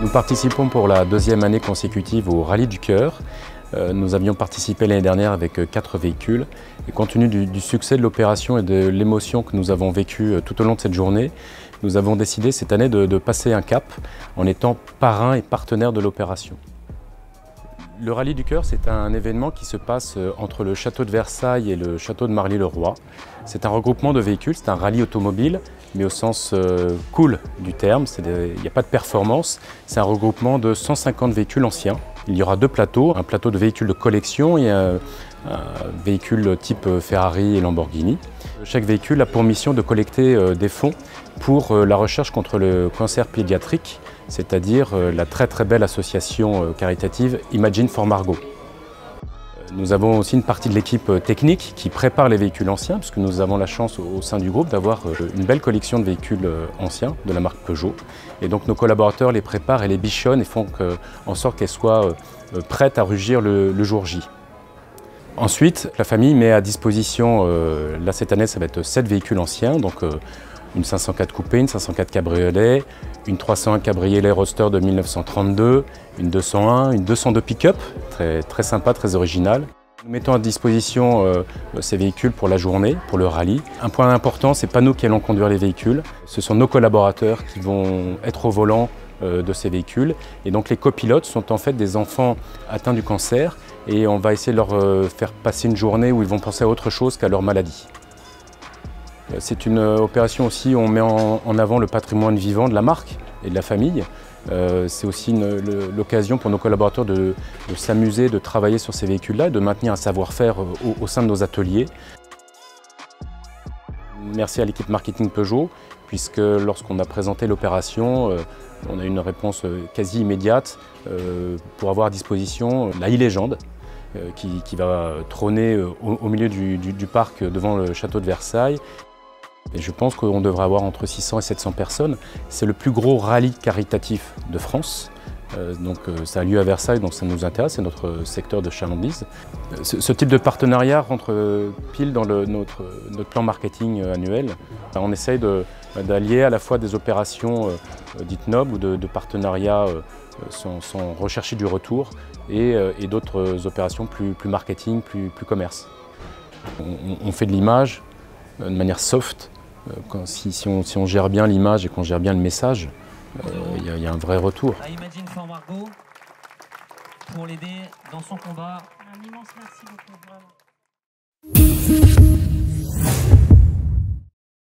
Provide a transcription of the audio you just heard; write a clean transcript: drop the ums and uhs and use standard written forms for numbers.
Nous participons pour la deuxième année consécutive au Rallye du Cœur. Nous avions participé l'année dernière avec 4 véhicules. Et compte tenu du succès de l'opération et de l'émotion que nous avons vécue tout au long de cette journée, nous avons décidé cette année de passer un cap en étant parrain et partenaire de l'opération. Le Rallye du Cœur, c'est un événement qui se passe entre le château de Versailles et le château de Marly-le-Roi. C'est un regroupement de véhicules, c'est un rallye automobile, mais au sens cool du terme. Il n'y a pas de performance. C'est un regroupement de 150 véhicules anciens. Il y aura 2 plateaux, un plateau de véhicules de collection et un véhicule type Ferrari et Lamborghini. Chaque véhicule a pour mission de collecter des fonds pour la recherche contre le cancer pédiatrique, c'est-à-dire la très belle association caritative Imagine for Margot. Nous avons aussi une partie de l'équipe technique qui prépare les véhicules anciens, puisque nous avons la chance au sein du groupe d'avoir une belle collection de véhicules anciens de la marque Peugeot. Et donc nos collaborateurs les préparent et les bichonnent et font en sorte qu'elles soient prêtes à rugir le jour J. Ensuite, la famille met à disposition, là cette année ça va être 7 véhicules anciens, donc une 504 coupé, une 504 cabriolet, une 301 cabriolet roadster de 1932, une 201, une 202 pick-up, très sympa, très original. Nous mettons à disposition ces véhicules pour la journée, pour le rallye. Un point important, ce n'est pas nous qui allons conduire les véhicules, ce sont nos collaborateurs qui vont être au volant de ces véhicules. Et donc les copilotes sont en fait des enfants atteints du cancer et on va essayer de leur faire passer une journée où ils vont penser à autre chose qu'à leur maladie. C'est une opération aussi où on met en avant le patrimoine vivant de la marque et de la famille. C'est aussi l'occasion pour nos collaborateurs de s'amuser, de travailler sur ces véhicules-là, de maintenir un savoir-faire au sein de nos ateliers. Merci à l'équipe marketing Peugeot, puisque lorsqu'on a présenté l'opération, on a eu une réponse quasi immédiate pour avoir à disposition la e-légende qui va trôner au milieu du parc devant le château de Versailles. Et je pense qu'on devrait avoir entre 600 et 700 personnes. C'est le plus gros rallye caritatif de France. Ça a lieu à Versailles, donc ça nous intéresse, c'est notre secteur de chalandise. Ce type de partenariat rentre pile dans notre plan marketing annuel. On essaye d'allier à la fois des opérations dites nobles ou de partenariats sans rechercher du retour et d'autres opérations plus marketing, plus commerce. On fait de l'image de manière soft. Si on gère bien l'image et qu'on gère bien le message, il y a un vrai retour. À Imagine for Margot pour l'aider dans son combat. Un immense merci beaucoup, vraiment.